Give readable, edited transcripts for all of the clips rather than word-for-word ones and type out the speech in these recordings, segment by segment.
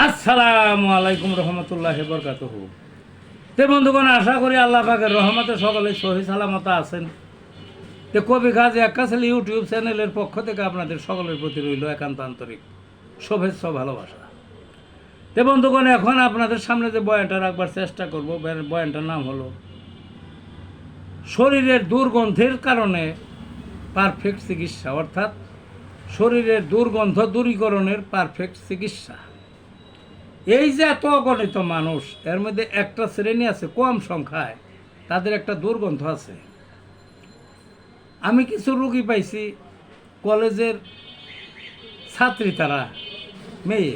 আসসালামু আলাইকুম রহমতুল্লাহি বরকাতুহু। তে বন্ধুগণ, আশা করি আল্লাহ পাকের রহমতে সকলে সহি সালামত আছেন। তে কবি কাজী আক্কাসেল ইউটিউব চ্যানেলের পক্ষ থেকে আপনাদের সকলের প্রতি রইল একান্ত আন্তরিক শুভেচ্ছা ভালোবাসা। তে বন্ধুগণ, এখন আপনাদের সামনে যে বয়ানটা রাখবার চেষ্টা করব, বয়ানটার নাম হলো শরীরের দুর্গন্ধের কারণে পারফেক্ট চিকিৎসা, অর্থাৎ শরীরের দুর্গন্ধ দূরীকরণের পারফেক্ট চিকিৎসা। এই যে এত অগণিত মানুষ, এর মধ্যে একটা শ্রেণী আছে কম সংখ্যায়, তাদের একটা দুর্গন্ধ আছে। আমি কিছু রুগী পাইছি, কলেজের ছাত্রী, তারা মেয়ে,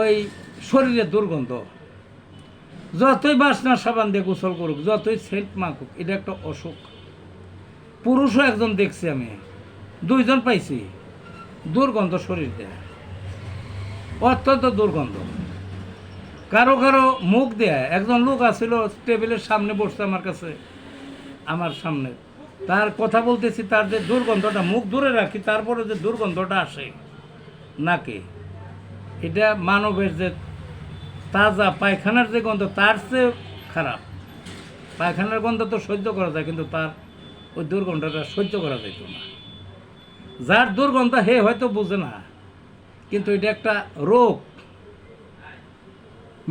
ওই শরীরের দুর্গন্ধ, যতই বাসনা সাবান দিয়ে গোসল করুক, যতই সেন্ট মাখুক, এটা একটা অসুখ। পুরুষও একজন দেখছি আমি, দুইজন পাইছি, দুর্গন্ধ শরীর দেয়, অত্যন্ত দুর্গন্ধ। কারো কারো মুখ দেয়। একজন লোক আসছিল, টেবিলের সামনে বসছে আমার সামনে, তার কথা বলতেছি, তার যে দুর্গন্ধটা, মুখ দূরে রাখি, তারপরে যে দুর্গন্ধটা আসে নাকে, এটা মানবের যে তাজা পায়খানার যে গন্ধ, তার চেয়ে খারাপ। পায়খানার গন্ধ তো সহ্য করা যায়, কিন্তু তার ওই দুর্গন্ধটা সহ্য করা যেত না। যার দুর্গন্ধ হে হয়তো বুঝে না, কিন্তু এটা একটা রোগ।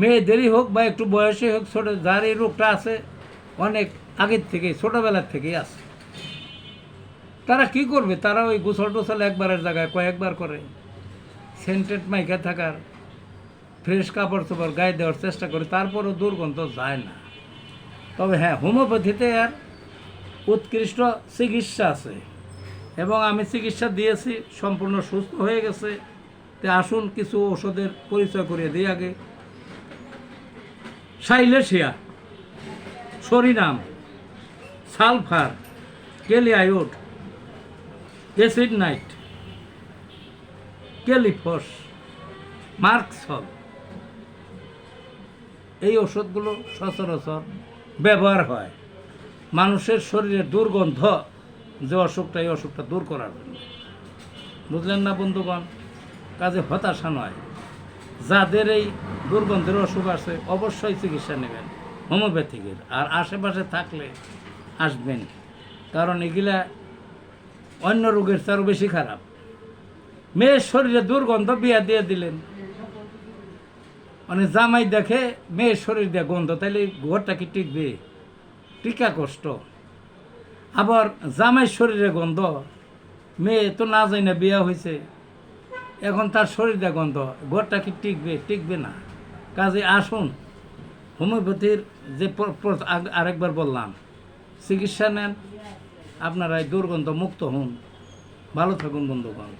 মেয়েদেরই হোক বা একটু বয়সে হোক, ছোটো, যার এই রোগটা আছে অনেক আগের থেকেই, ছোটোবেলার থেকেই আছে। তারা কি করবে? তারা ওই গোসল টোসল একবারের জায়গায় কয়েকবার করে, সেন্টেড মাইকা থাকার, ফ্রেশ কাপড় চোপড় গায়ে দেওয়ার চেষ্টা করে, তারপরও দুর্গন্ধ যায় না। তবে হ্যাঁ, হোমিওপ্যাথিতে আর উৎকৃষ্ট চিকিৎসা আছে, এবং আমি চিকিৎসা দিয়েছি, সম্পূর্ণ সুস্থ হয়ে গেছে। তে আসুন কিছু ওষুধের পরিচয় করিয়ে দিই আগে। Silicea, psorinum, sulphur, kali iod, acid nit, kali phos, merc sol, এই ওষুধগুলো সচরাচর ব্যবহার হয় মানুষের শরীরের দুর্গন্ধ যে অসুখটা, এই অসুখটা দূর করার জন্য। বুঝলেন না বন্ধুগণ? কাজে হতাশা নয়। যাদের এই দুর্গন্ধের অসুখ আছে, অবশ্যই চিকিৎসা নেবেন হোমিওপ্যাথিকের। আর আশেপাশে থাকলে আসবেন, কারণ এগুলা অন্য রোগের চেয়ে আরও বেশি খারাপ। মেয়ের শরীরে দুর্গন্ধ, বিয়া দিয়ে দিলেন, মানে জামাই দেখে মেয়ের শরীর দিয়ে গন্ধ, তাইলে ঘরটা কি টিকবে? টিকা কষ্ট। আবার জামাইয়ের শরীরে গন্ধ, মেয়ে তো না যায় না, বিয়া হয়েছে, এখন তার শরীর দিয়ে গন্ধ, ঘরটা কি টিকবে? টিকবে না। কাজে আসুন, হোমিওপ্যাথির যে আরেকবার বললাম, চিকিৎসা নেন, আপনারা এই দুর্গন্ধ মুক্ত হন। ভালো থাকুন বন্ধুগণ।